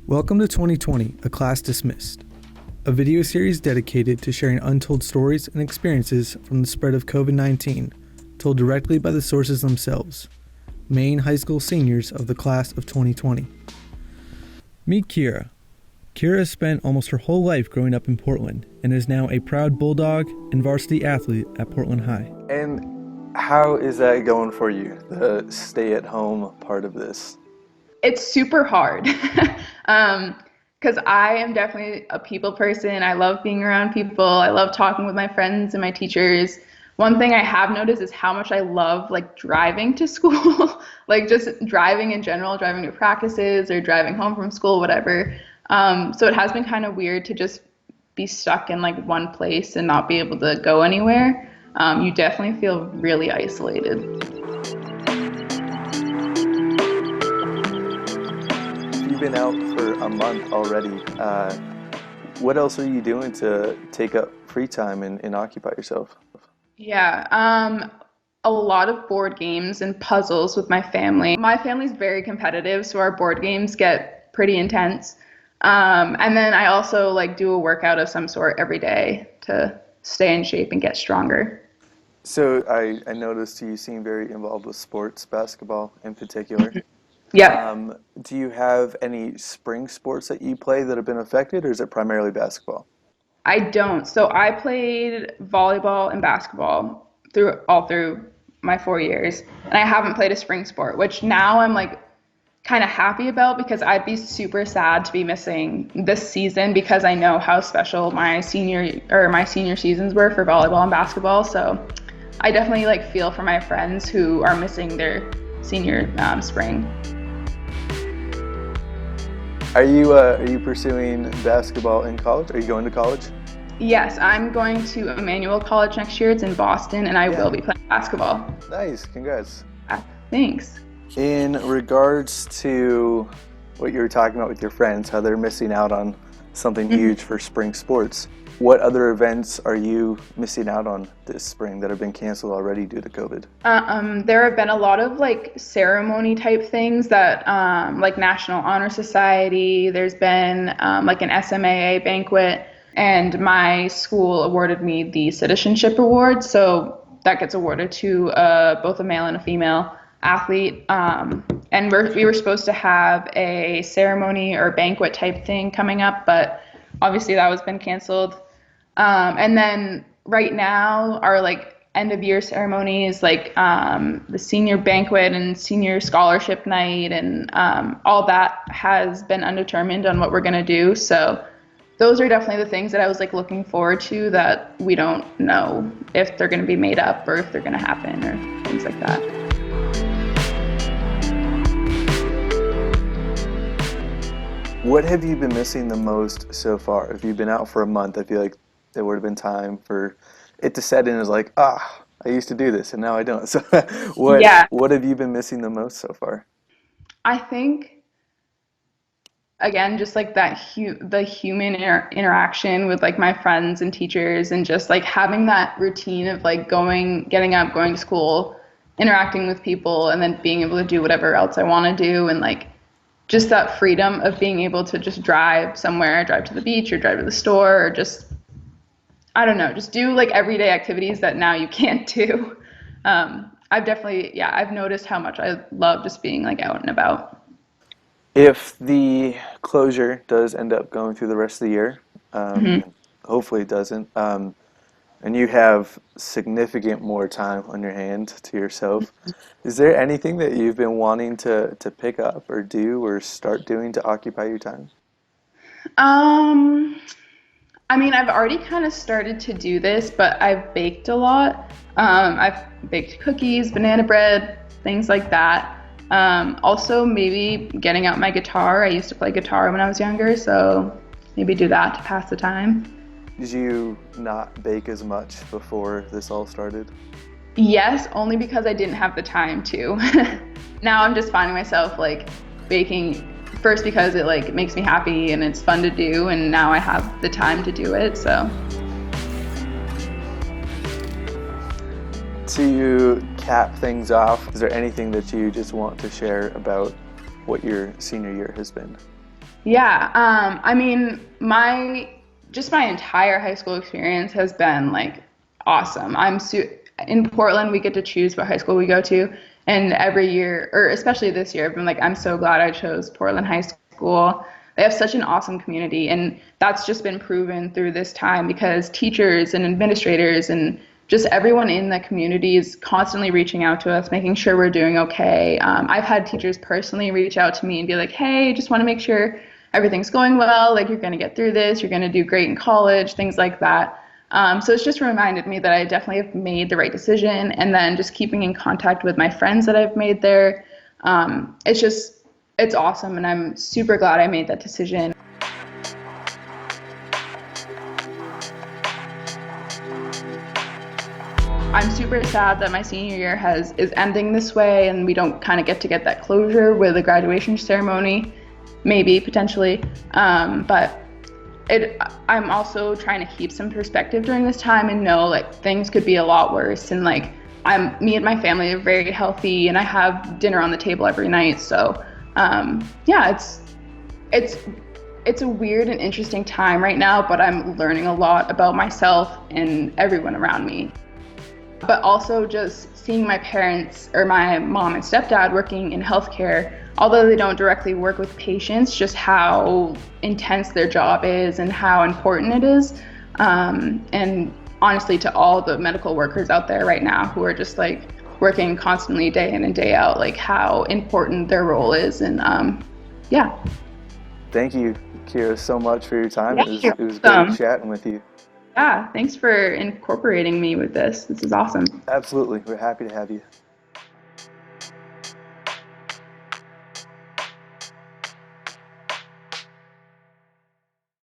Welcome to 2020, A Class Dismissed, a video series dedicated to sharing untold stories and experiences from the spread of COVID-19, told directly by the sources themselves, Maine high school seniors of the class of 2020. Meet Kiera. Kiera has spent almost her whole life growing up in Portland and is now a proud Bulldog and varsity athlete at Portland High. And how is that going for you, the stay-at-home part of this? It's super hard because I am definitely a people person. I love being around people. I love talking with my friends and my teachers. One thing I have noticed is how much I love driving to school, just driving in general, driving to practices or driving home from school, whatever. So it has been kind of weird to just be stuck in one place and not be able to go anywhere. You definitely feel really isolated. You've been out for a month already. What else are you doing to take up free time and occupy yourself? Yeah, a lot of board games and puzzles with my family. My family's very competitive, so our board games get pretty intense. And then I also do a workout of some sort every day to stay in shape and get stronger. So I noticed you seem very involved with sports, basketball in particular. Yeah. Do you have any spring sports that you play that have been affected, or is it primarily basketball? I don't. So I played volleyball and basketball all through my 4 years, and I haven't played a spring sport, which now I'm kind of happy about because I'd be super sad to be missing this season because I know how special my senior seasons were for volleyball and basketball. So I definitely feel for my friends who are missing their senior spring. Are you pursuing basketball in college? Are you going to college? Yes, I'm going to Emmanuel College next year. It's in Boston, and I will be playing basketball. Nice, congrats. Thanks. In regards to what you were talking about with your friends, how they're missing out on something huge for spring sports, what other events are you missing out on this spring that have been canceled already due to COVID? There have been a lot of ceremony type things that National Honor Society. There's been an SMAA banquet, and my school awarded me the Citizenship Award. So that gets awarded to both a male and a female athlete. And we were supposed to have a ceremony or banquet type thing coming up, but obviously that was been canceled. And then right now our end of year ceremonies, the senior banquet and senior scholarship night and all that has been undetermined on what we're going to do. So those are definitely the things that I was looking forward to that we don't know if they're going to be made up or if they're going to happen or things like that. What have you been missing the most so far? If you've been out for a month, I feel like there would have been time for it to set in as I used to do this and now I don't. So what have you been missing the most so far? I think, again, just the human interaction with my friends and teachers and just having that routine of getting up, going to school, interacting with people, and then being able to do whatever else I want to do, and just that freedom of being able to just drive somewhere, drive to the beach or drive to the store, or just, I don't know, just do everyday activities that now you can't do. I've noticed how much I love just being out and about. If the closure does end up going through the rest of the year, hopefully it doesn't, and you have significant more time on your hand to yourself, is there anything that you've been wanting to pick up or do or start doing to occupy your time? I've already kind of started to do this, but I've baked a lot. I've baked cookies, banana bread, things like that. Also, maybe getting out my guitar. I used to play guitar when I was younger, so maybe do that to pass the time. Did you not bake as much before this all started? Yes, only because I didn't have the time to. Now I'm just finding myself baking first because it makes me happy and it's fun to do, and now I have the time to do it. So to cap things off, is there anything that you just want to share about what your senior year has been? Yeah, I mean, my entire high school experience has been like awesome. In Portland, we get to choose what high school we go to, and every year, or especially this year, I've been like, I'm so glad I chose Portland High School. They have such an awesome community, and that's just been proven through this time because teachers and administrators and just everyone in the community is constantly reaching out to us, making sure we're doing okay. I've had teachers personally reach out to me and be like, hey, just want to make sure everything's going well, like you're going to get through this, you're going to do great in college, things like that. So it's just reminded me that I definitely have made the right decision. And then just keeping in contact with my friends that I've made there. It's awesome. And I'm super glad I made that decision. I'm super sad that my senior year is ending this way and we don't kind of get that closure with a graduation ceremony, maybe potentially. But I'm also trying to keep some perspective during this time and know like things could be a lot worse. And like me and my family are very healthy and I have dinner on the table every night. So yeah, it's a weird and interesting time right now, but I'm learning a lot about myself and everyone around me. But also just seeing my parents or my mom and stepdad working in healthcare, although they don't directly work with patients, just how intense their job is and how important it is. And honestly, to all the medical workers out there right now who are just like working constantly day in and day out, like how important their role is. And yeah. Thank you, Kiera, so much for your time. Yeah, It was great chatting with you. Yeah, thanks for incorporating me with this. This is awesome. Absolutely. We're happy to have you.